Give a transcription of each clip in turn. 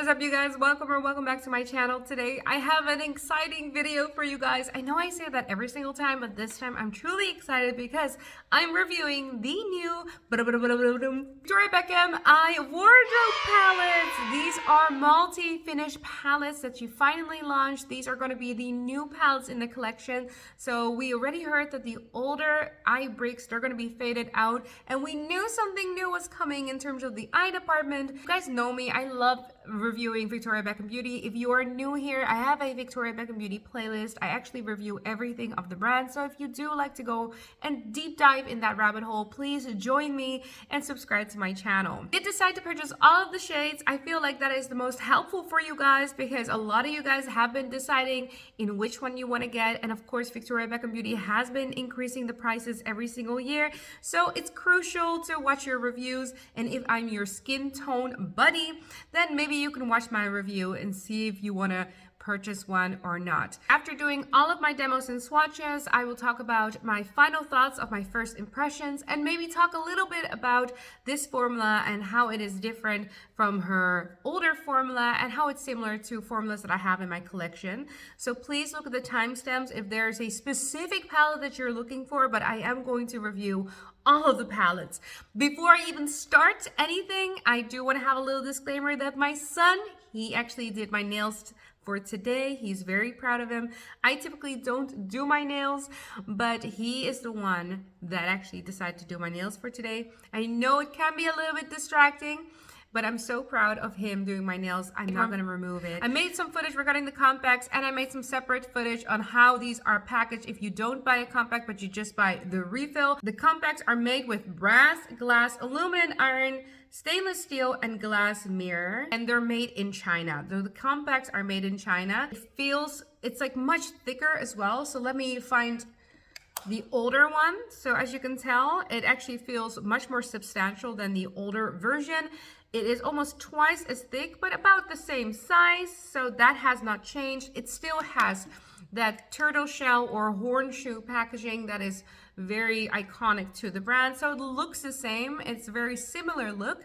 is up, you guys? Welcome back to my channel. Today I have an exciting video for you guys. I know I say that every single time, but this time I'm truly excited because I'm reviewing the new Victoria Beckham Eye Wardrobe palettes. These are multi-finish palettes that you finally launched. These are going to be the new palettes in the collection. So we already heard that the older eye bricks, they're going to be faded out, and we knew something new was coming in terms of the eye department. You guys know me, I love reviewing Victoria Beckham Beauty. If you are new here, I have a Victoria Beckham Beauty playlist. I actually review everything of the brand, so if you do like to go and deep dive in that rabbit hole, please join me and subscribe to my channel. I did decide to purchase all of the shades. I feel like that is the most helpful for you guys because a lot of you guys have been deciding in which one you want to get, and of course Victoria Beckham Beauty has been increasing the prices every single year, so it's crucial to watch your reviews. And if I'm your skin tone buddy, then maybe you can watch my review and see if you want to purchase one or not. After doing all of my demos and swatches, I will talk about my final thoughts of my first impressions and maybe talk a little bit about this formula and how it is different from her older formula and how it's similar to formulas that I have in my collection. So please look at the timestamps if there's a specific palette that you're looking for, but I am going to review all of the palettes. Before I even start anything, I do want to have a little disclaimer that my son, he actually did my nails for today. He's very proud of him. I typically don't do my nails, but he is the one that actually decided to do my nails for today. I know it can be a little bit distracting, but I'm so proud of him doing my nails. I'm not going to remove it. I made some footage regarding the compacts, and I made some separate footage on how these are packaged if you don't buy a compact, but you just buy the refill. The compacts are made with brass, glass, aluminum, iron, stainless steel, and glass mirror, and they're made in China. The compacts are made in China. It's like much thicker as well. So let me find the older one. So as you can tell, it actually feels much more substantial than the older version. It is almost twice as thick, but about the same size. So that has not changed. It still has that turtle shell or horseshoe packaging that is very iconic to the brand. So it looks the same. It's a very similar look.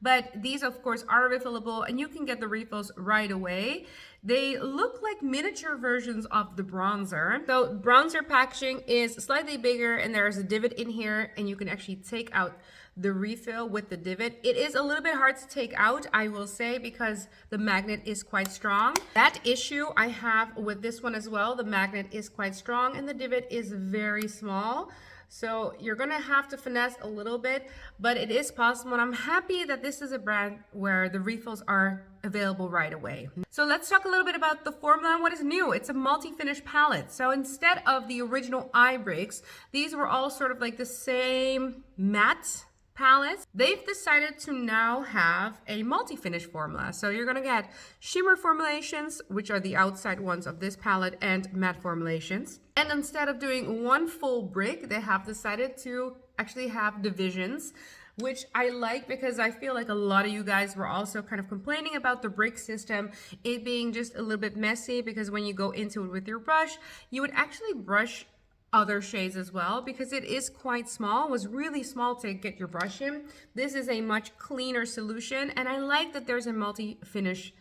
But these, of course, are refillable, and you can get the refills right away. They look like miniature versions of the bronzer. So bronzer packaging is slightly bigger, and there's a divot in here, and you can actually take out the refill with the divot. It is a little bit hard to take out, I will say, because the magnet is quite strong. That issue I have with this one as well. The magnet is quite strong, and the divot is very small. So you're gonna have to finesse a little bit, but it is possible, and I'm happy that this is a brand where the refills are available right away. So let's talk a little bit about the formula and what is new. It's a multi-finish palette. So instead of the original eye bricks, these were all sort of like the same matte palettes. They've decided to now have a multi-finish formula. So you're gonna get shimmer formulations, which are the outside ones of this palette, and matte formulations. And instead of doing one full brick, they have decided to actually have divisions, which I like because I feel like a lot of you guys were also kind of complaining about the brick system, it being just a little bit messy, because when you go into it with your brush, you would actually brush other shades as well, because it is quite small. It was really small to get your brush in. This is a much cleaner solution, and I like that there's a multi-finish,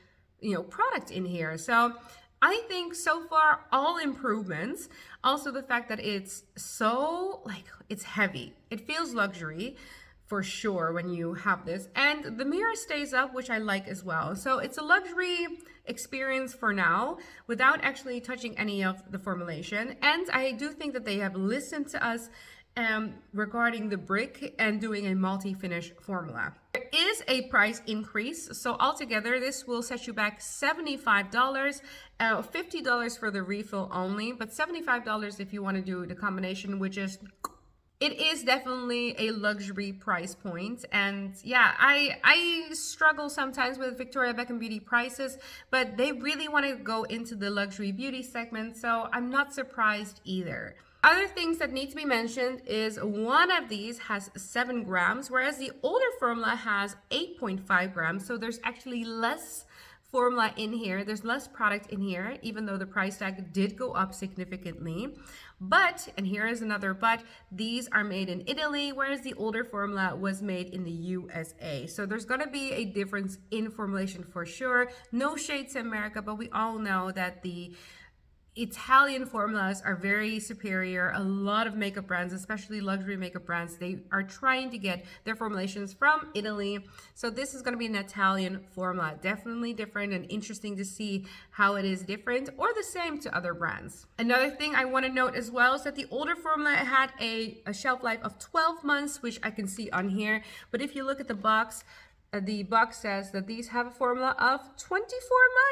product in here. So I think so far all improvements. Also the fact that it's so it's heavy. It feels luxury for sure when you have this, and the mirror stays up, which I like as well. So it's a luxury experience for now without actually touching any of the formulation. And I do think that they have listened to us regarding the brick and doing a multi-finish formula. There is a price increase, so altogether this will set you back $75, $50 for the refill only, but $75 if you want to do the combination, which is it is definitely a luxury price point. And yeah, I struggle sometimes with Victoria Beckham Beauty prices, but they really want to go into the luxury beauty segment, so I'm not surprised either. Other things that need to be mentioned is one of these has 7 grams, whereas the older formula has 8.5 grams, so there's actually less formula in here. There's less product in here, even though the price tag did go up significantly. But, and here is another but, these are made in Italy, whereas the older formula was made in the USA. So there's going to be a difference in formulation for sure. No shade to America, but we all know that the Italian formulas are very superior. A lot of makeup brands, especially luxury makeup brands, they are trying to get their formulations from Italy. So this is going to be an Italian formula. Definitely different and interesting to see how it is different or the same to other brands. Another thing I want to note as well is that the older formula had a shelf life of 12 months, which I can see on here. But if you look at the box says that these have a formula of 24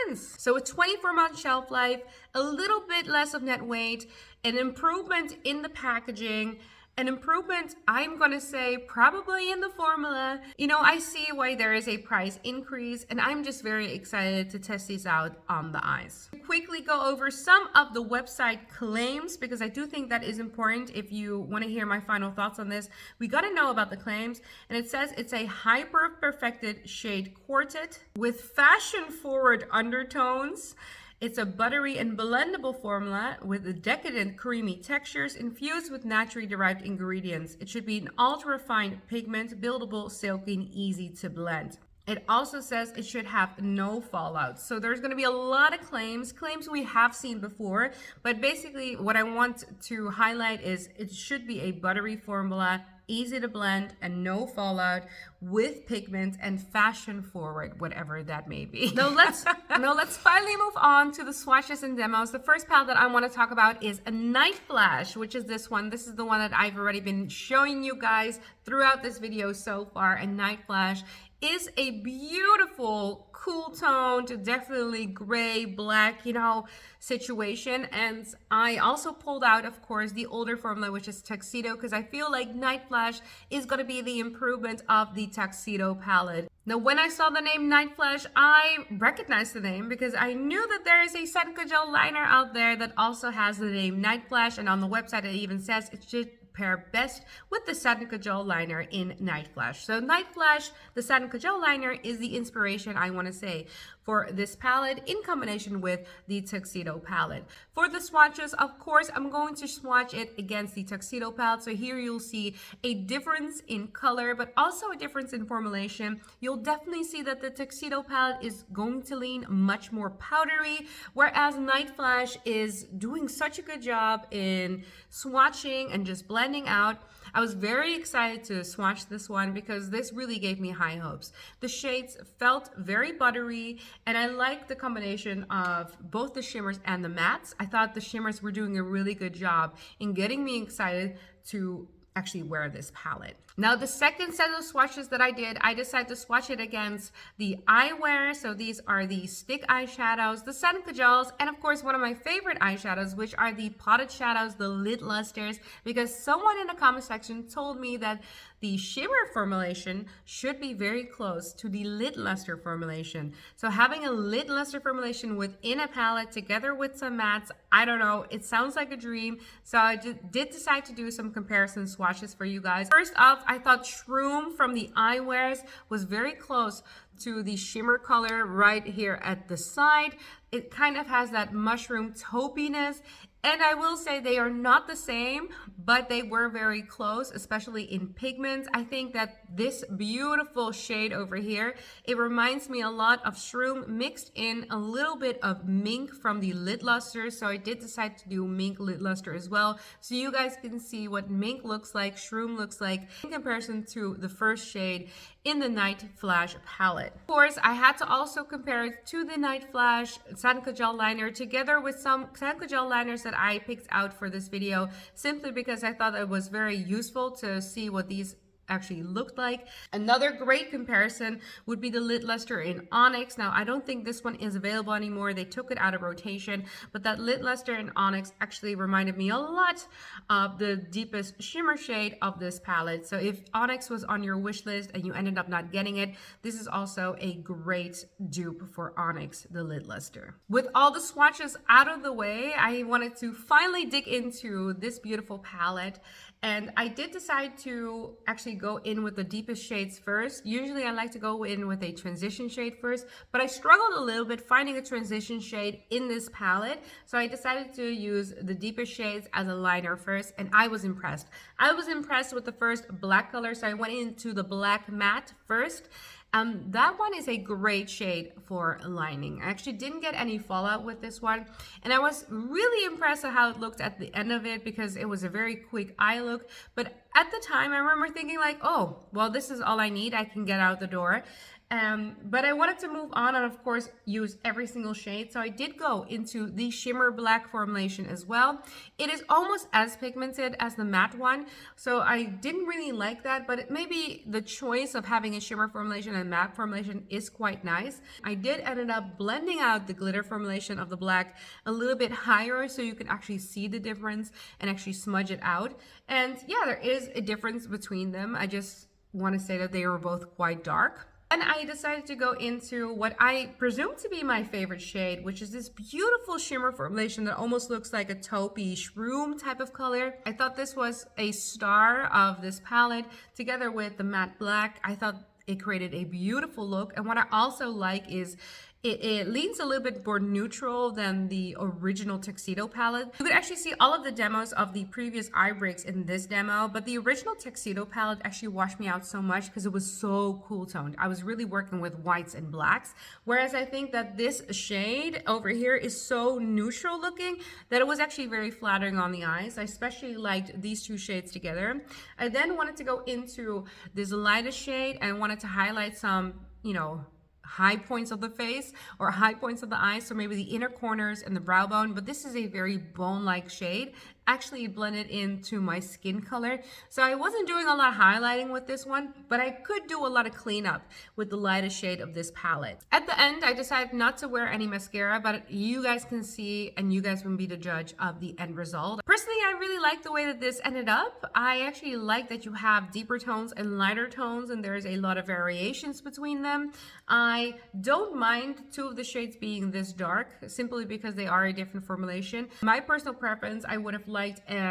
months. So a 24-month shelf life, a little bit less of net weight, an improvement in the packaging, an improvement, I'm going to say, probably in the formula. You know, I see why there is a price increase, and I'm just very excited to test these out on the eyes. Quickly go over some of the website claims, because I do think that is important if you want to hear my final thoughts on this. We got to know about the claims, and it says it's a hyper perfected shade quartet with fashion-forward undertones. It's a buttery and blendable formula with decadent creamy textures infused with naturally derived ingredients. It should be an ultra-refined pigment, buildable, silky, and easy to blend. It also says it should have no fallout. So there's going to be a lot of claims we have seen before, but basically what I want to highlight is it should be a buttery formula, easy to blend and no fallout, with pigment and fashion forward, whatever that may be. Now let's finally move on to the swatches and demos. The first palette that I want to talk about is a Night Flash, which is this one. This is the one that I've already been showing you guys throughout this video so far. And Night Flash is a beautiful, cool toned, definitely gray, black, you know, situation. And I also pulled out, of course, the older formula, which is Tuxedo, because I feel like Night Flash is going to be the improvement of the Tuxedo palette. Now, when I saw the name Night Flash, I recognized the name because I knew that there is a Satin Kajal liner out there that also has the name Night Flash, and on the website it even says it should pair best with the Satin Kajal liner in Night Flash. So Night Flash, the Satin Kajal liner, is the inspiration, I want to say, for this palette in combination with the Tuxedo palette. For the swatches, of course, I'm going to swatch it against the Tuxedo palette. So here you'll see a difference in color, but also a difference in formulation. You'll definitely see that the Tuxedo palette is going to lean much more powdery, whereas Night Flash is doing such a good job in swatching and just blending out. I was very excited to swatch this one because this really gave me high hopes. The shades felt very buttery, and I like the combination of both the shimmers and the mattes. I thought the shimmers were doing a really good job in getting me excited to actually wear this palette. Now, the second set of swatches that I decided to swatch it against the eyewear. So these are the stick eyeshadows, the Satin Kajals, and of course, one of my favorite eyeshadows, which are the potted shadows, the lid lusters, because someone in the comment section told me that the shimmer formulation should be very close to the lid luster formulation. So having a lid luster formulation within a palette together with some mattes, I don't know, it sounds like a dream. So I did decide to do some comparison swatches for you guys. First off, I thought Shroom from the eyewears was very close to the shimmer color right here at the side. It kind of has that mushroom taupiness. And I will say they are not the same, but they were very close, especially in pigments. I think that this beautiful shade over here, it reminds me a lot of Shroom mixed in a little bit of Mink from the Lid Luster. So I did decide to do Mink Lid Luster as well, so you guys can see what Mink looks like, Shroom looks like in comparison to the first shade in the Night Flash palette. Of course, I had to also compare it to the Night Flash Satin Kajal liner together with some Satin Kajal liners that I picked out for this video, simply because I thought it was very useful to see what these actually looked like. Another great comparison would be the Lid Luster in Onyx. Now, I don't think this one is available anymore. They took it out of rotation, but that Lid Luster in Onyx actually reminded me a lot of the deepest shimmer shade of this palette. So if Onyx was on your wish list and you ended up not getting it, this is also a great dupe for Onyx, the Lid Luster. With all the swatches out of the way, I wanted to finally dig into this beautiful palette. And I did decide to actually go in with the deepest shades first. Usually I like to go in with a transition shade first, but I struggled a little bit finding a transition shade in this palette. So I decided to use the deepest shades as a liner first, and I was impressed. I was impressed with the first black color, so I went into the black matte first. That one is a great shade for lining. I actually didn't get any fallout with this one, and I was really impressed at how it looked at the end of it because it was a very quick eye look. But at the time, I remember thinking like, oh, well, this is all I need. I can get out the door. But I wanted to move on and of course use every single shade. So I did go into the shimmer black formulation as well. It is almost as pigmented as the matte one. So I didn't really like that, but maybe the choice of having a shimmer formulation and matte formulation is quite nice. I did ended up blending out the glitter formulation of the black a little bit higher so you can actually see the difference and actually smudge it out. And yeah, there is a difference between them. I just want to say that they were both quite dark. And I decided to go into what I presume to be my favorite shade, which is this beautiful shimmer formulation that almost looks like a taupey shroom type of color. I thought this was a star of this palette together with the matte black. I thought it created a beautiful look. And what I also like is it leans a little bit more neutral than the original Tuxedo palette. You could actually see all of the demos of the previous eye breaks in this demo, but the original Tuxedo palette actually washed me out so much because it was so cool toned. I was really working with whites and blacks, whereas I think that this shade over here is so neutral looking that it was actually very flattering on the eyes. I especially liked these two shades together. I then wanted to go into this lightest shade and wanted to highlight some, you know, high points of the face or high points of the eyes, so maybe the inner corners and the brow bone, but this is a very bone-like shade. Actually blended into my skin color, so I wasn't doing a lot of highlighting with this one, but I could do a lot of cleanup with the lightest shade of this palette. At the end, I decided not to wear any mascara, but you guys can see and you guys can be the judge of the end result. Personally, I really like the way that this ended up. I actually like that you have deeper tones and lighter tones, and there's a lot of variations between them. I don't mind two of the shades being this dark, simply because they are a different formulation. My personal preference, I would have liked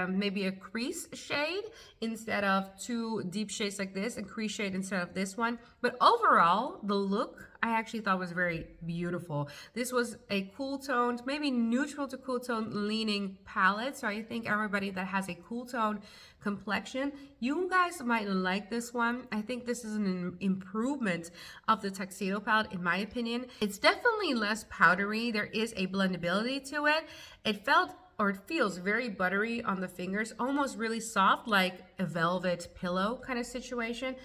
maybe a crease shade instead of two deep shades like this, and crease shade instead of this one. But overall, the look I actually thought was very beautiful. This was a cool toned, maybe neutral to cool tone leaning palette. So I think everybody that has a cool tone complexion, you guys might like this one. I think this is an improvement of the Tuxedo palette in my opinion. It's definitely less powdery. There is a blendability to it. It felt or it feels very buttery on the fingers, almost really soft, like a velvet pillow kind of situation.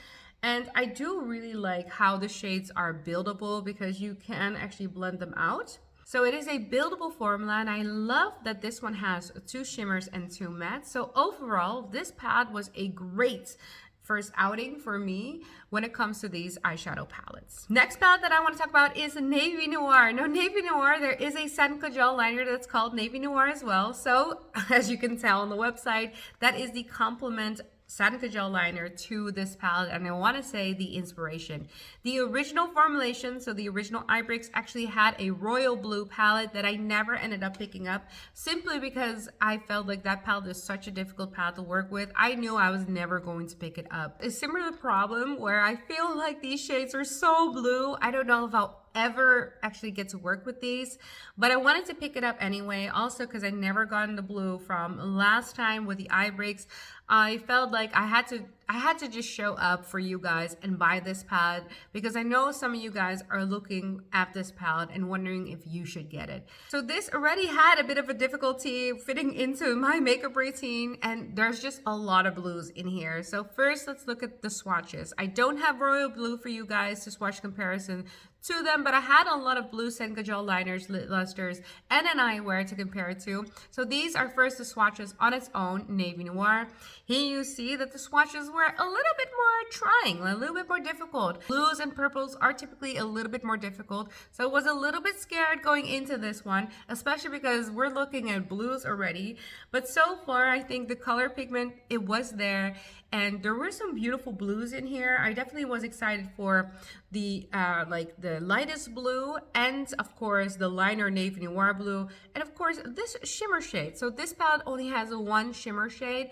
And I do really like how the shades are buildable because you can actually blend them out. So it is a buildable formula, and I love that this one has two shimmers and two mattes. So overall, this palette was a great first outing for me when it comes to these eyeshadow palettes. Next palette that I want to talk about is Navy Noir. Now, Navy Noir, there is a satin kajal liner that's called Navy Noir as well. So as you can tell on the website, that is the complement satin kajal liner to this palette, and I want to say the inspiration. The original formulation, so the original eye breaks, actually had a royal blue palette that I never ended up picking up, simply because I felt like that palette is such a difficult palette to work with. I knew I was never going to pick it up. A similar problem where I feel like these shades are so blue. I don't know if I'll ever actually get to work with these, but I wanted to pick it up anyway, also because I never gotten the blue from last time with the eye breaks. I felt like I had to just show up for you guys and buy this palette, because I know some of you guys are looking at this palette and wondering if you should get it. So this already had a bit of a difficulty fitting into my makeup routine, and there's just a lot of blues in here. So first, let's look at the swatches. I don't have royal blue for you guys to swatch comparison to them, but I had a lot of blue satin kajal liners, lip lusters, and an eyewear to compare it to. So these are first the swatches on its own, Navy Noir. Here you see that the swatches were a little bit more trying, a little bit more difficult. Blues and purples are typically a little bit more difficult, so I was a little bit scared going into this one, especially because we're looking at blues already. But so far, I think the color pigment, it was there, and there were some beautiful blues in here. I definitely was excited for the like the lightest blue, and of course the liner Navy Noir blue, and of course this shimmer shade. So this palette only has one shimmer shade.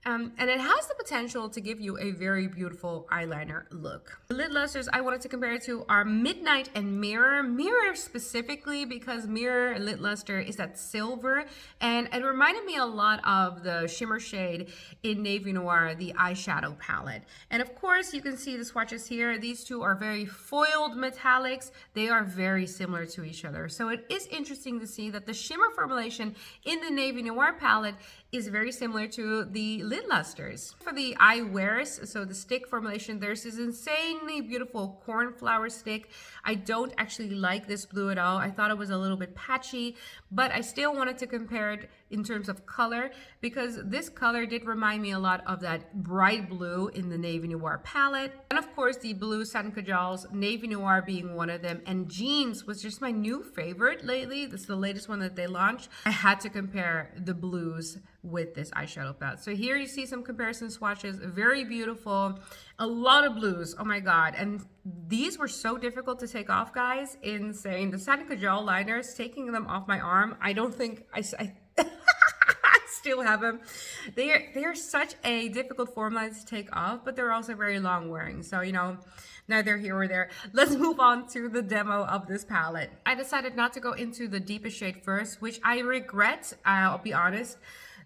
And it has the potential to give you a very beautiful eyeliner look. The lid lusters I wanted to compare it to are Midnight and Mirror. Mirror specifically because Mirror lid luster is that silver, and it reminded me a lot of the shimmer shade in Navy Noir, the eyeshadow palette. And of course, you can see the swatches here. These two are very foiled metallics. They are very similar to each other. So it is interesting to see that the shimmer formulation in the Navy Noir palette is very similar to the lid lusters. For the eye wears, so the stick formulation, there's this insanely beautiful cornflower stick. I don't actually like this blue at all. I thought it was a little bit patchy, but I still wanted to compare it in terms of color because this color did remind me a lot of that bright blue in the Navy Noir palette. And of course, the blue satin cajoles, Navy Noir being one of them, and Jeans was just my new favorite lately. This is the latest one that they launched. I had to compare the blues with this eyeshadow palette. So here you see some comparison swatches, very beautiful, a lot of blues, oh my god. And these were so difficult to take off, guys, insane. The satin cajole liners, taking them off my arm, I don't think I still have them. They are such a difficult formula to take off, but they're also very long wearing, so you know, neither here or there. Let's move on to the demo of this palette. I decided not to go into the deepest shade first, which I regret, I'll be honest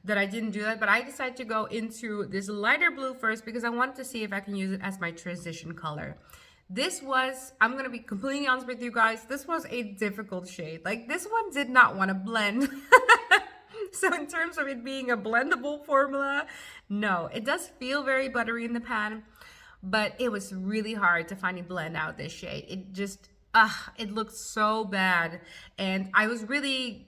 that I didn't do that, but I decided to go into this lighter blue first because I wanted to see if I can use it as my transition color. This was, I'm going to be completely honest with you guys, this was a difficult shade. Like, this one did not want to blend. So in terms of it being a blendable formula, no, it does feel very buttery in the pan, but it was really hard to finally blend out this shade. It just, it looked so bad. And I was really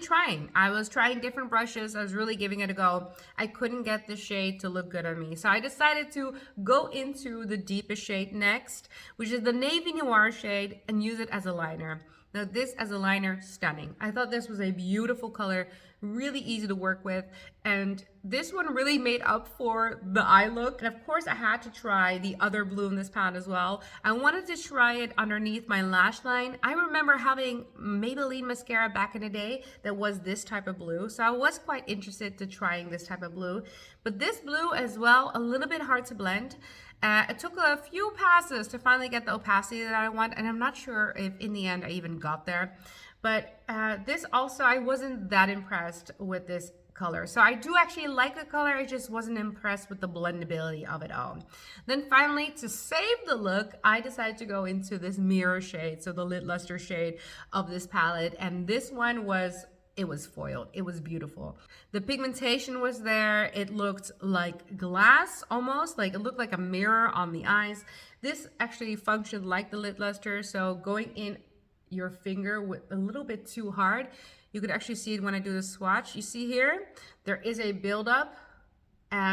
trying. I was trying different brushes. I was really giving it a go. I couldn't get the shade to look good on me. So I decided to go into the deepest shade next, which is the Navy Noir shade, and use it as a liner. Now this as a liner, stunning. I thought this was a beautiful color, really easy to work with, and this one really made up for the eye look. And of course I had to try the other blue in this palette as well. I wanted to try it underneath my lash line. I remember having Maybelline mascara back in the day that was this type of blue, so I was quite interested to trying this type of blue. But this blue as well, a little bit hard to blend. It took a few passes to finally get the opacity that I want, and I'm not sure if in the end I even got there. But this also, I wasn't that impressed with this color. So I do actually like the color, I just wasn't impressed with the blendability of it all. Then finally, to save the look, I decided to go into this mirror shade, so the lid luster shade of this palette, and this one was, it was foiled. It was beautiful. The pigmentation was there. It looked like glass almost, like it looked like a mirror on the eyes. This actually functioned like the lid luster, so going in your finger with a little bit too hard, you could actually see it when I do the swatch. You see here, there is a buildup,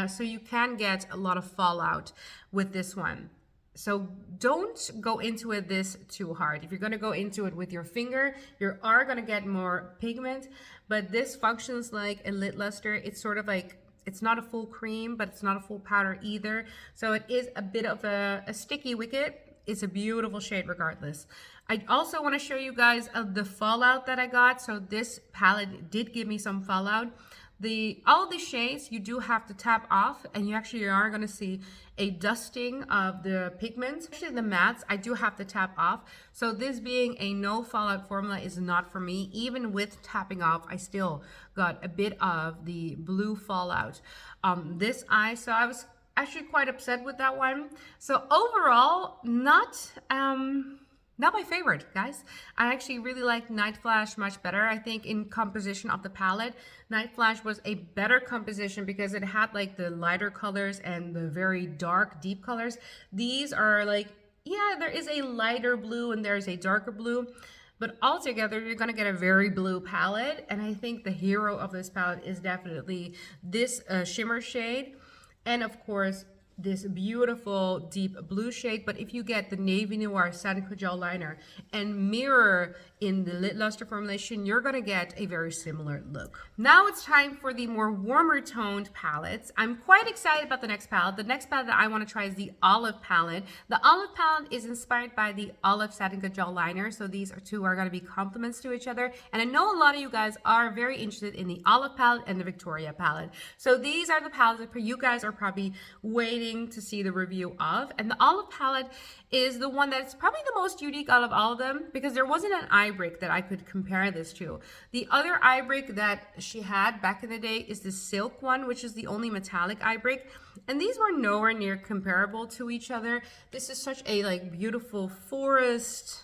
so you can get a lot of fallout with this one. So don't go into it this too hard. If you're going to go into it with your finger, you are going to get more pigment, but this functions like a lid luster. It's sort of like, it's not a full cream, but it's not a full powder either. So it is a bit of a sticky wicket. It's a beautiful shade regardless. I also want to show you guys the fallout that I got. So this palette did give me some fallout. All the shades you do have to tap off, and you actually are going to see a dusting of the pigments. Actually the mattes I do have to tap off, so this being a no fallout formula is not for me. Even with tapping off, I still got a bit of the blue fallout this eye, so I was actually quite upset with that one. So overall, not my favorite, guys. I actually really like Night Flash much better. I think in composition of the palette, Night Flash was a better composition because it had like the lighter colors and the very dark, deep colors. These are like, yeah, there is a lighter blue and there's a darker blue, but altogether you're gonna get a very blue palette. And I think the hero of this palette is definitely this shimmer shade. And of course, this beautiful deep blue shade. But if you get the Navy Noir Satin Kajal liner and mirror in the Lit Luster formulation, you're gonna get a very similar look. Now it's time for the more warmer toned palettes. I'm quite excited about the next palette. The next palette that I want to try is the Olive palette. The Olive palette is inspired by the Olive Satin Kajal liner, so these two are going to be complements to each other. And I know a lot of you guys are very interested in the Olive palette and the Victoria palette. So these are the palettes that you guys are probably waiting to see the review of. And the Olive palette is the one that's probably the most unique out of all of them, because there wasn't an eye break that I could compare this to. The other eye break that she had back in the day is the Silk one, which is the only metallic eye break, and these were nowhere near comparable to each other. This is such a like beautiful forest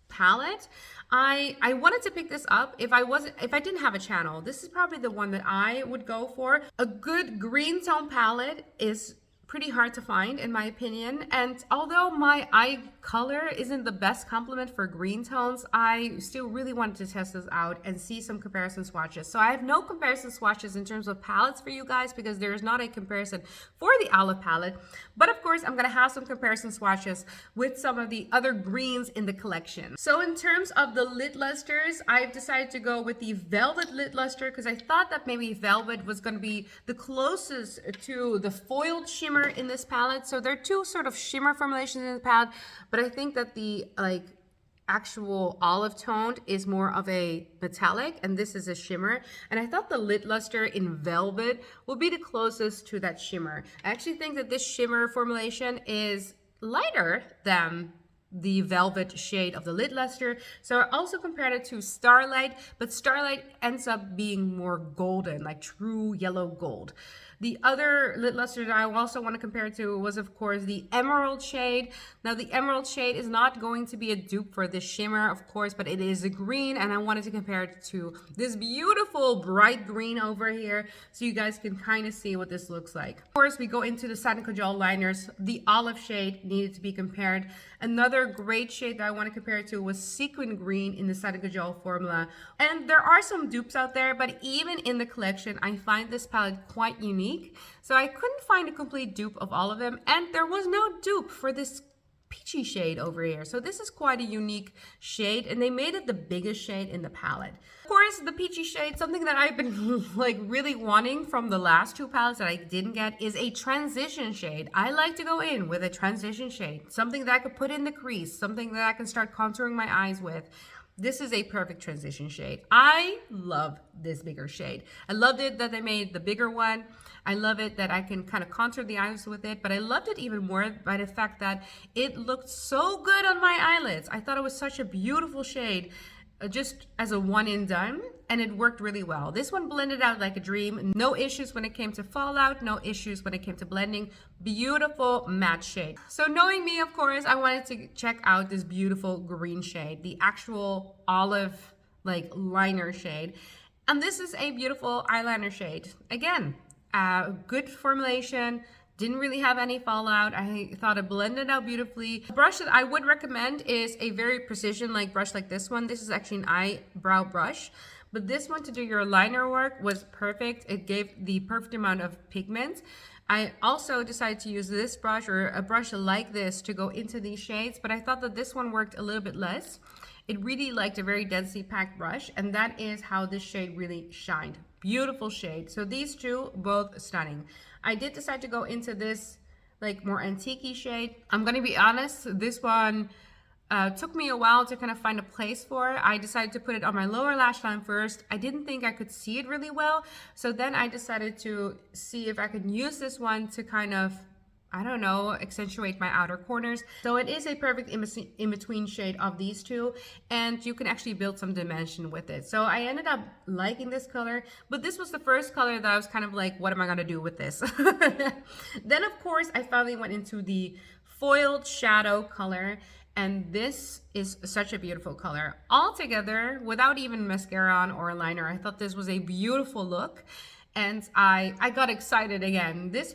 palette. I wanted to pick this up if I didn't have a channel. This is probably the one that I would go for. A good green tone palette is pretty hard to find in my opinion, and although my eye color isn't the best complement for green tones, I still really wanted to test this out and see some comparison swatches. So I have no comparison swatches in terms of palettes for you guys, because there's not a comparison for the Olive palette, but of course I'm gonna have some comparison swatches with some of the other greens in the collection. So in terms of the Lit Lusters, I've decided to go with the Velvet Lit Luster, because I thought that maybe Velvet was going to be the closest to the foiled shimmer in this palette. So there are two sort of shimmer formulations in the palette, but I think that the like actual olive toned is more of a metallic and this is a shimmer, and I thought the Lit Luster in Velvet would be the closest to that shimmer. I actually think that this shimmer formulation is lighter than the Velvet shade of the Lit Luster, so I also compared it to Starlight, but Starlight ends up being more golden, like true yellow gold. The other Lit Luster that I also want to compare it to was, of course, the Emerald shade. Now, the Emerald shade is not going to be a dupe for this shimmer, of course, but it is a green, and I wanted to compare it to this beautiful bright green over here, so you guys can kind of see what this looks like. Of course, we go into the Satin Kajal liners. The Olive shade needed to be compared. Another great shade that I want to compare it to was Sequin Green in the Satin Kajal formula. And there are some dupes out there, but even in the collection, I find this palette quite unique. So I couldn't find a complete dupe of all of them, and there was no dupe for this peachy shade over here. So this is quite a unique shade, and they made it the biggest shade in the palette. Of course, the peachy shade, something that I've been like really wanting from the last two palettes that I didn't get, is a transition shade. I like to go in with a transition shade, something that I could put in the crease, something that I can start contouring my eyes with. This is a perfect transition shade. I love this bigger shade. I loved it that they made the bigger one. I love it that I can kind of contour the eyes with it, but I loved it even more by the fact that it looked so good on my eyelids. I thought it was such a beautiful shade, just as a one and done, and it worked really well. This one blended out like a dream. No issues when it came to fallout, no issues when it came to blending. Beautiful matte shade. So knowing me, of course, I wanted to check out this beautiful green shade, the actual olive like liner shade. And this is a beautiful eyeliner shade. Again, good formulation. Didn't really have any fallout. I thought it blended out beautifully. The brush that I would recommend is a very precision like brush like this one. This is actually an eyebrow brush, but this one to do your liner work was perfect. It gave the perfect amount of pigment. I also decided to use this brush or a brush like this to go into these shades, but I thought that this one worked a little bit less. It really liked a very densely packed brush, and that is how this shade really shined. Beautiful shade. So these two, both stunning. I did decide to go into this like more antique-y shade. I'm gonna be honest, this one took me a while to kind of find a place for. I decided to put it on my lower lash line first. I didn't think I could see it really well, so then I decided to see if I could use this one to kind of, I don't know, accentuate my outer corners. So it is a perfect in-between shade of these two, and you can actually build some dimension with it. So I ended up liking this color, but this was the first color that I was kind of like, what am I gonna do with this? Then of course, I finally went into the foiled shadow color, and this is such a beautiful color. All together, without even mascara on or a liner, I thought this was a beautiful look, and I got excited again. This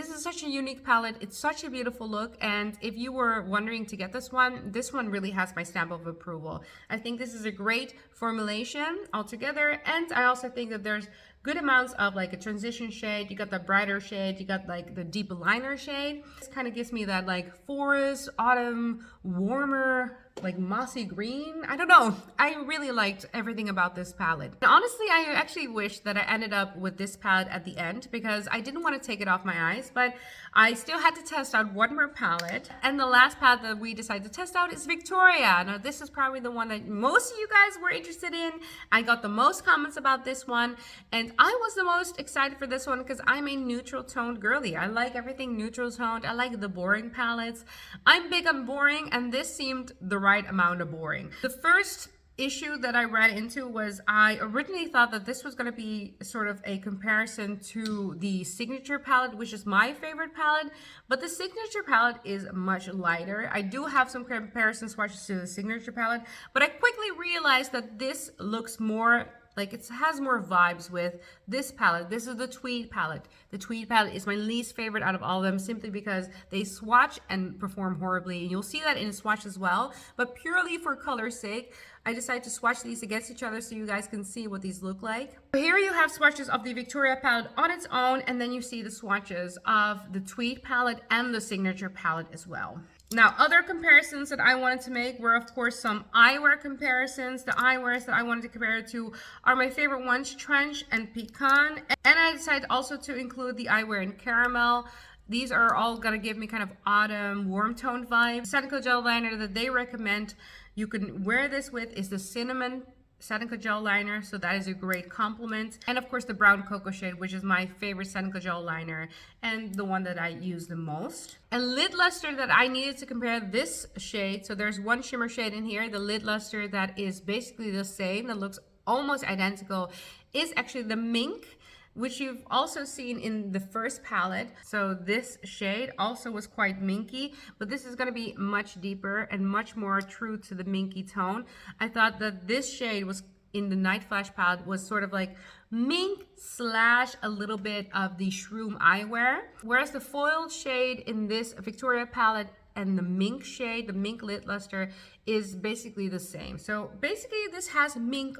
is such a unique palette. It's such a beautiful look, and if you were wondering to get this one really has my stamp of approval. I think this is a great formulation altogether, and I also think that there's good amounts of like a transition shade. You got the brighter shade, you got like the deep liner shade. This kind of gives me that like forest, autumn, warmer, like mossy green. I don't know. I really liked everything about this palette. And honestly, I actually wish that I ended up with this palette at the end because I didn't want to take it off my eyes, but I still had to test out one more palette. And the last palette that we decided to test out is Victoria. Now, this is probably the one that most of you guys were interested in. I got the most comments about this one, and I was the most excited for this one because I'm a neutral toned girly. I like everything neutral toned. I like the boring palettes. I'm big on boring, and this seemed the right amount of boring. The first issue that I ran into was I originally thought that this was going to be sort of a comparison to the Signature palette, which is my favorite palette, but the Signature palette is much lighter. I do have some comparison swatches to the Signature palette, but I quickly realized that this looks more like it has more vibes with this palette. This is the Tweed palette. The Tweed palette is my least favorite out of all of them simply because they swatch and perform horribly. And you'll see that in swatch as well. But purely for color's sake, I decided to swatch these against each other so you guys can see what these look like. So here you have swatches of the Victoria palette on its own, and then you see the swatches of the Tweed palette and the Signature palette as well. Now, other comparisons that I wanted to make were, of course, some eyewear comparisons. The eyewears that I wanted to compare it to are my favorite ones, Trench and Pecan. And I decided also to include the eyewear in Caramel. These are all going to give me kind of autumn, warm toned vibes. Satin gel liner that they recommend you can wear this with is the Cinnamon Satin Gel liner, so that is a great compliment. And of course the Brown Cocoa shade, which is my favorite Satin Gel liner and the one that I use the most. And lid luster that I needed to compare this shade, so there's one shimmer shade in here, the lid luster that is basically the same, that looks almost identical, is actually the Mink, which you've also seen in the first palette. So this shade also was quite minky, but this is gonna be much deeper and much more true to the minky tone. I thought that this shade was in the Night Flash palette was sort of like mink slash a little bit of the shroom eyewear. Whereas the foiled shade in this Victoria palette and the mink shade, the mink lid luster, is basically the same. So basically this has mink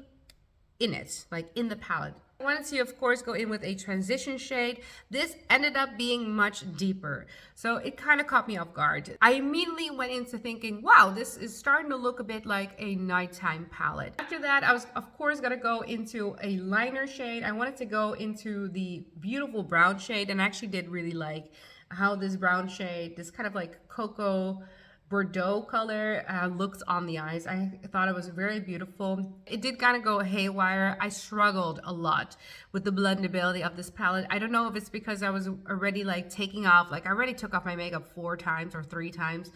in it, like in the palette. I wanted to, of course, go in with a transition shade. This ended up being much deeper, so it kind of caught me off guard. I immediately went into thinking, wow, this is starting to look a bit like a nighttime palette. After that, I was, of course, gonna go into a liner shade. I wanted to go into the beautiful brown shade, and I actually did really like how this brown shade, this kind of like cocoa Bordeaux color looked on the eyes. I thought it was very beautiful. It did kind of go haywire. I struggled a lot with the blendability of this palette. I don't know if it's because I was already like taking off, like I already took off my makeup 4 times or 3 times.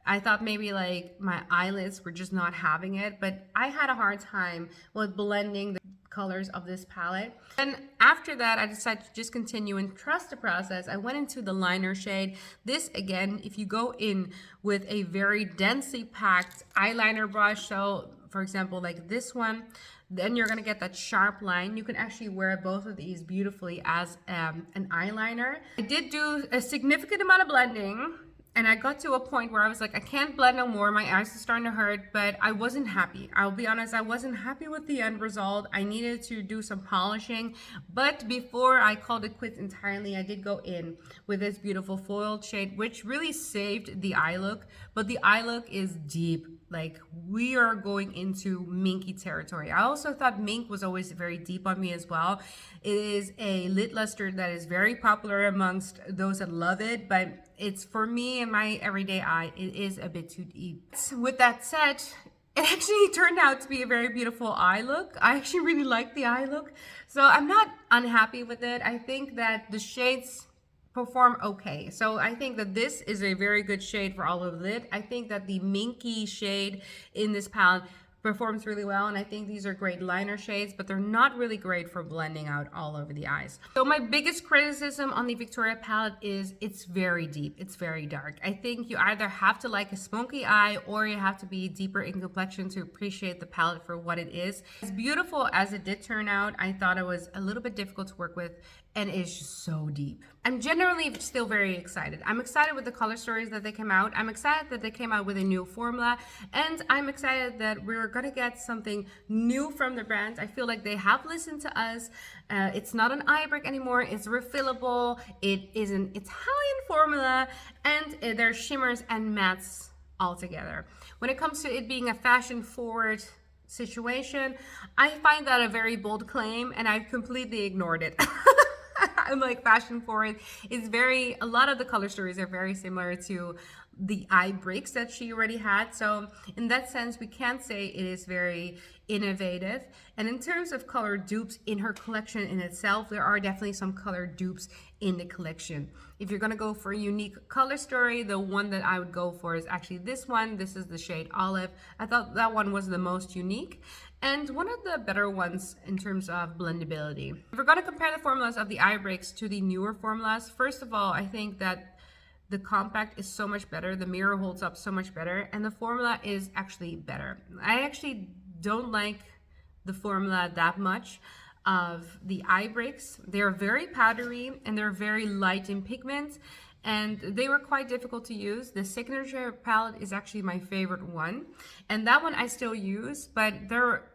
I thought maybe like my eyelids were just not having it, but I had a hard time with blending the colors of this palette. And after that, I decided to just continue and trust the process. I went into the liner shade. This, again, if you go in with a very densely packed eyeliner brush, so for example, like this one, then you're gonna get that sharp line. You can actually wear both of these beautifully as an eyeliner. I did do a significant amount of blending, and I got to a point where I was like, I can't blend no more. My eyes are starting to hurt, but I wasn't happy. I'll be honest, I wasn't happy with the end result. I needed to do some polishing, but before I called it quits entirely, I did go in with this beautiful foiled shade, which really saved the eye look, but the eye look is deep. Like, we are going into minky territory. I also thought mink was always very deep on me as well. It is a lid luster that is very popular amongst those that love it, but it's, for me and my everyday eye, it is a bit too deep. With that said, it actually turned out to be a very beautiful eye look. I actually really like the eye look, so I'm not unhappy with it. I think that the shades perform okay. So I think that this is a very good shade for all of it. I think that the minky shade in this palette performs really well, and I think these are great liner shades, but they're not really great for blending out all over the eyes. So my biggest criticism on the Victoria palette is it's very deep, it's very dark. I think you either have to like a smoky eye or you have to be deeper in complexion to appreciate the palette for what it is. As beautiful as it did turn out, I thought it was a little bit difficult to work with and it's just so deep. I'm generally still very excited. I'm excited with the color stories that they came out. I'm excited that they came out with a new formula, and I'm excited that we're gonna get something new from the brand. I feel like they have listened to us. It's not an eye brick anymore. It's refillable. It is an Italian formula, and there's shimmers and mattes all together. When it comes to it being a fashion forward situation, I find that a very bold claim, and I've completely ignored it. I'm like, fashion forward is a lot of the color stories are very similar to the eye breaks that she already had. So in that sense, we can't say it is very innovative. And in terms of color dupes in her collection in itself, there are definitely some color dupes in the collection. If you're gonna go for a unique color story, the one that I would go for is actually this one. This is the shade Olive. I thought that one was the most unique and one of the better ones in terms of blendability. If we're gonna compare the formulas of the eye breaks to the newer formulas, first of all, I think that the compact is so much better, the mirror holds up so much better, and the formula is actually better. I actually don't like the formula that much of the eye breaks. They're very powdery and they're very light in pigment, and they were quite difficult to use. The signature palette is actually my favorite one, and that one I still use, but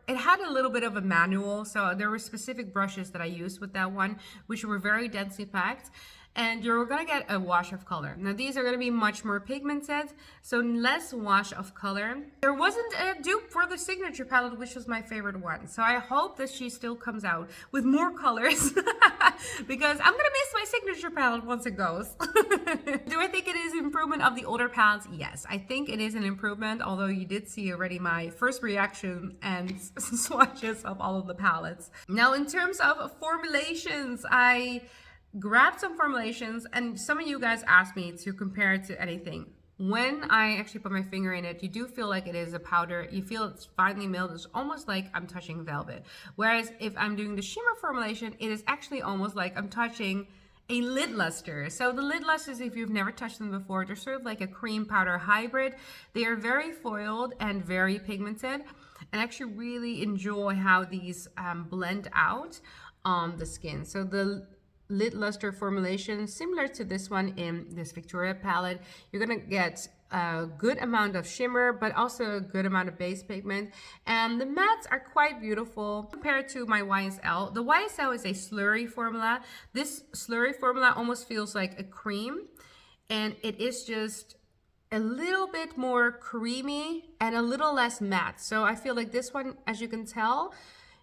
it had a little bit of a manual, so there were specific brushes that I used with that one, which were very densely packed. And you're gonna get a wash of color. Now these are gonna be much more pigmented, so less wash of color. There wasn't a dupe for the signature palette, which was my favorite one. So I hope that she still comes out with more colors because I'm gonna miss my signature palette once it goes. Do I think it is an improvement of the older palettes? Yes, I think it is an improvement, although you did see already my first reaction and swatches of all of the palettes. Now in terms of formulations, I grabbed some formulations, and some of you guys asked me to compare it to anything. When I actually put my finger in it, you do feel like it is a powder. You feel it's finely milled. It's almost like I'm touching velvet. Whereas if I'm doing the shimmer formulation, it is actually almost like I'm touching a lid luster. So the lid lusters, if you've never touched them before, they're sort of like a cream powder hybrid. They are very foiled and very pigmented, and I actually really enjoy how these blend out on the skin. So the lid luster formulation, similar to this one in this Victoria palette, you're gonna get a good amount of shimmer, but also a good amount of base pigment, and the mattes are quite beautiful compared to my YSL. The YSL is a slurry formula. This slurry formula almost feels like a cream, and it is just a little bit more creamy and a little less matte. So I feel like this one, as you can tell,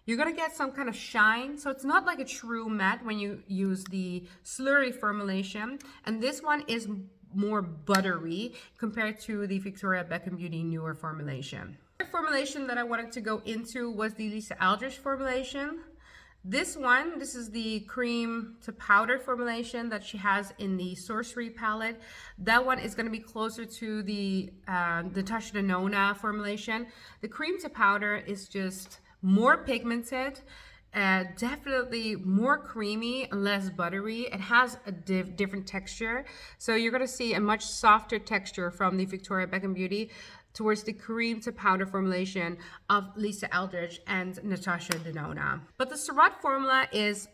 you're gonna get some kind of shine. So it's not like a true matte when you use the slurry formulation. And this one is more buttery compared to the Victoria Beckham Beauty newer formulation. The formulation that I wanted to go into was the Lisa Aldrich formulation. This is the cream to powder formulation that she has in the Sorcery palette. That one is going to be closer to the Touch de Nona formulation. The cream to powder is just more pigmented, definitely more creamy, less buttery. It has a different texture. So you're going to see a much softer texture from the Victoria Beckham Beauty towards the cream to powder formulation of Lisa Aldrich and Natasha Denona. But the Surratt formula is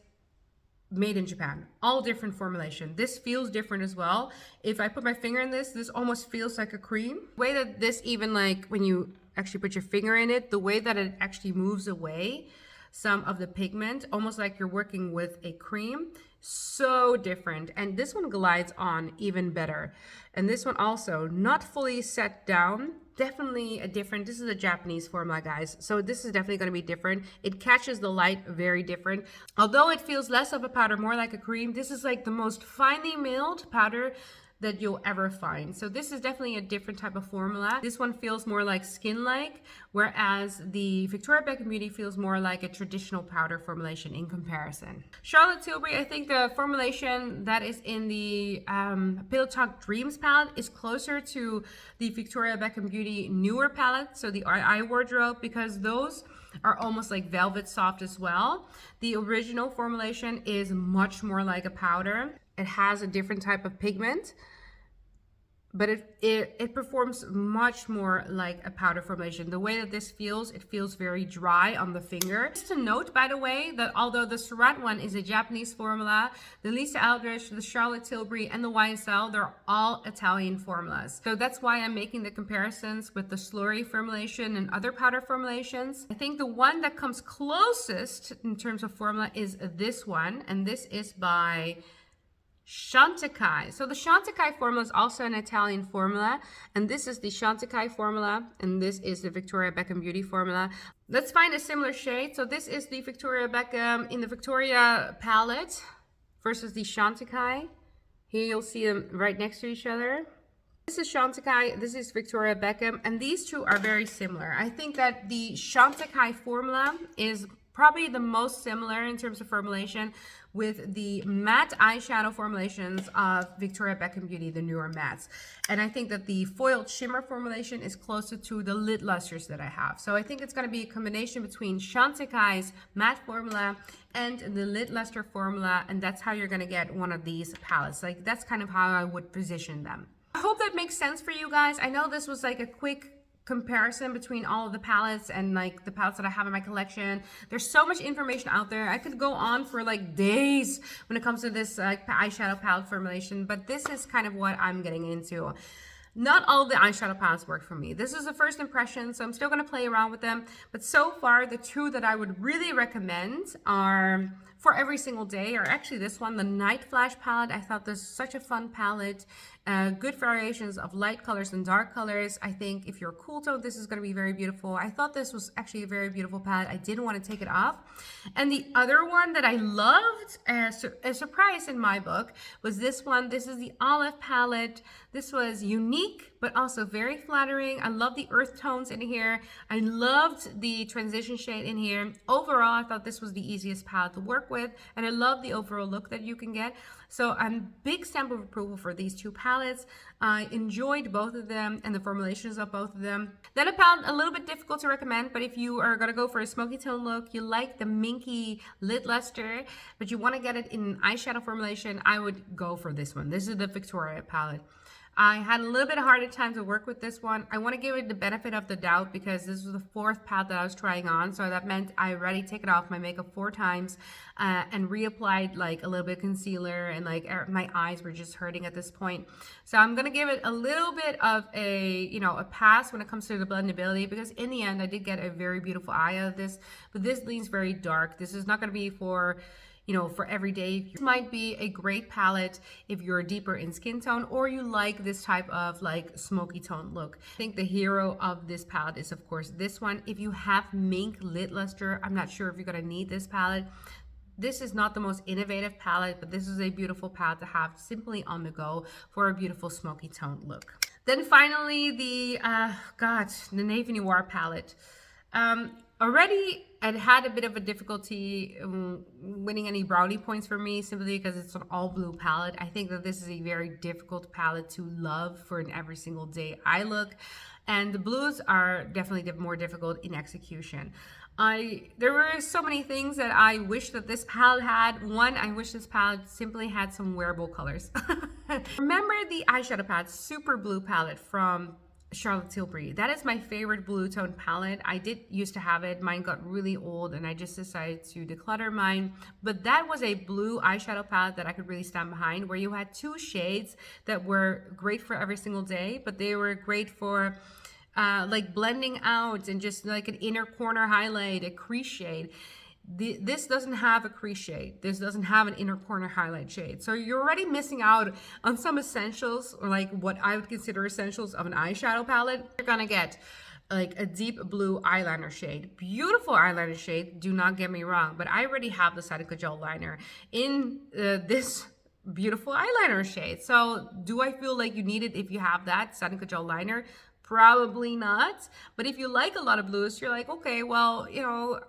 made in Japan, all different formulation. This feels different as well. If I put my finger in this almost feels like a cream. The way that this, even like when you actually put your finger in it, the way that it actually moves away some of the pigment, almost like you're working with a cream, so different. And this one glides on even better. And this one also not fully set down, definitely a different, this is a Japanese formula, guys, so this is definitely going to be different. It catches the light very different. Although it feels less of a powder, more like a cream, this is like the most finely milled powder that you'll ever find. So this is definitely a different type of formula. This one feels more like skin-like, whereas the Victoria Beckham Beauty feels more like a traditional powder formulation in comparison. Charlotte Tilbury, I think the formulation that is in the Pillow Talk Dreams palette is closer to the Victoria Beckham Beauty newer palette, so the Eye Wardrobe, because those are almost like velvet soft as well. The original formulation is much more like a powder. It has a different type of pigment. but it performs much more like a powder formulation. The way that this feels, it feels very dry on the finger. Just a note, by the way, that although the Surratt one is a Japanese formula, the Lisa Eldridge, the Charlotte Tilbury, and the YSL, they're all Italian formulas. So that's why I'm making the comparisons with the slurry formulation and other powder formulations. I think the one that comes closest in terms of formula is this one, and this is by Chantecaille. So the Chantecaille formula is also an Italian formula, and this is the Chantecaille formula, and this is the Victoria Beckham Beauty formula. Let's find a similar shade. So this is the Victoria Beckham in the Victoria palette versus the Chantecaille. Here you'll see them right next to each other. This is Chantecaille, this is Victoria Beckham, and these two are very similar. I think that the Chantecaille formula is probably the most similar in terms of formulation with the matte eyeshadow formulations of Victoria Beckham Beauty, the newer mattes. And I think that the foiled shimmer formulation is closer to the lid lusters that I have. So I think it's going to be a combination between Chantecaille's matte formula and the lid luster formula, and that's how you're going to get one of these palettes. Like, that's kind of how I would position them. I hope that makes sense for you guys. I know this was like a quick comparison between all of the palettes and like the palettes that I have in my collection. There's so much information out there. I could go on for like days when it comes to this eyeshadow palette formulation, but this is kind of what I'm getting into. Not all the eyeshadow palettes work for me. This is the first impression, so I'm still going to play around with them. But so far, the two that I would really recommend are for every single day are actually this one, the Night Flash palette. I thought this is such a fun palette. Good variations of light colors and dark colors. I think if you're a cool tone, this is going to be very beautiful. I thought this was actually a very beautiful palette. I didn't want to take it off. And the other one that I loved, a surprise in my book, was this one. This is the Olive palette. This was unique, but also very flattering. I love the earth tones in here. I loved the transition shade in here. Overall, I thought this was the easiest palette to work with, and I love the overall look that you can get. So I'm big stamp of approval for these two palettes. I enjoyed both of them and the formulations of both of them. Then a palette a little bit difficult to recommend, but if you are gonna go for a smoky tone look, you like the minky lid luster, but you want to get it in an eyeshadow formulation, I would go for this one. This is the Victoria palette. I had a little bit harder time to work with this one. I want to give it the benefit of the doubt because this was the fourth palette that I was trying on. So that meant I already taken off my makeup 4 times and reapplied like a little bit of concealer, and like my eyes were just hurting at this point. So I'm going to give it a little bit of a, a pass when it comes to the blendability, because in the end I did get a very beautiful eye out of this, but this leans very dark. This is not going to be for for every day. This might be a great palette if you're deeper in skin tone or you like this type of like smoky tone look. I think the hero of this palette is of course this one. If you have mink lid luster, I'm not sure if you're gonna need this palette. This is not the most innovative palette, but this is a beautiful palette to have simply on the go for a beautiful smoky tone look. Then finally the Navy Noir palette. Already I'd had a bit of a difficulty winning any brownie points for me simply because it's an all blue palette. I think that this is a very difficult palette to love for an every single day eye look, and the blues are definitely more difficult in execution. There were so many things that I wish that this palette had. One, I wish this palette simply had some wearable colors. Remember the eyeshadow palette, Super Blue palette from Charlotte Tilbury. That is my favorite blue tone palette. I did used to have it. Mine got really old and I just decided to declutter mine. But that was a blue eyeshadow palette that I could really stand behind, where you had 2 shades that were great for every single day, but they were great for like blending out and just like an inner corner highlight, a crease shade. This doesn't have a crease shade. This doesn't have an inner corner highlight shade. So you're already missing out on some essentials, or like what I would consider essentials of an eyeshadow palette. You're gonna get like a deep blue eyeliner shade. Beautiful eyeliner shade, do not get me wrong, but I already have the Satin Kajal liner in this beautiful eyeliner shade. So do I feel like you need it if you have that Satin Kajal liner? Probably not. But if you like a lot of blues, you're like, okay, well,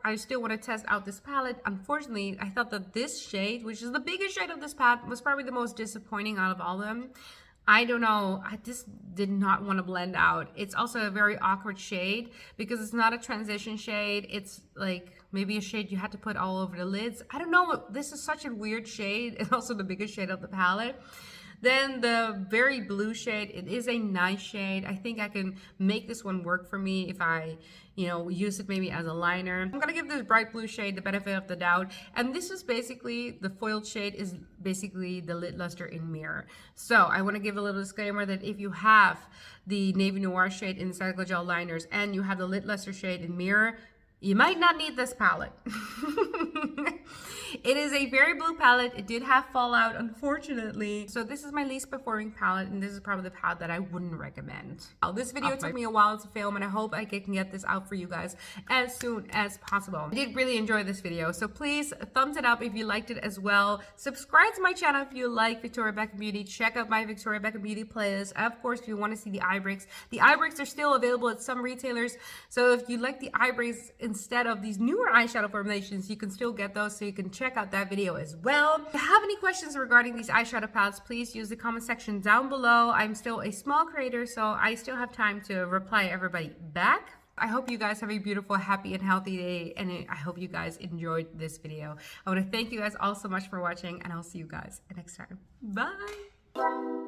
I still want to test out this palette. Unfortunately, I thought that this shade, which is the biggest shade of this palette, was probably the most disappointing out of all of them. I don't know, I just did not want to blend out. It's also a very awkward shade because it's not a transition shade. It's like maybe a shade you had to put all over the lids. I don't know, this is such a weird shade. It's also the biggest shade of the palette. Then the very blue shade, it is a nice shade. I think I can make this one work for me if I, use it maybe as a liner. I'm gonna give this bright blue shade the benefit of the doubt. And this is basically, the foiled shade is basically the lid luster in Mirror. So I wanna give a little disclaimer that if you have the Navy Noir shade in Cyclo Gel liners and you have the lid luster shade in Mirror, you might not need this palette. It is a very blue palette. It did have fallout, unfortunately. So this is my least performing palette, and this is probably the palette that I wouldn't recommend. This video took me a while to film, and I hope I can get this out for you guys as soon as possible. I did really enjoy this video, so please thumbs it up if you liked it as well. Subscribe to my channel if you like Victoria Beckham Beauty. Check out my Victoria Beckham Beauty playlist. Of course, if you want to see the eye breaks are still available at some retailers. So if you like the eye breaks instead of these newer eyeshadow formulations, you can still get those, so you can check out that video as well. If you have any questions regarding these eyeshadow palettes, please use the comment section down below. I'm still a small creator, so I still have time to reply everybody back. I hope you guys have a beautiful, happy, and healthy day, and I hope you guys enjoyed this video. I want to thank you guys all so much for watching, and I'll see you guys next time. Bye!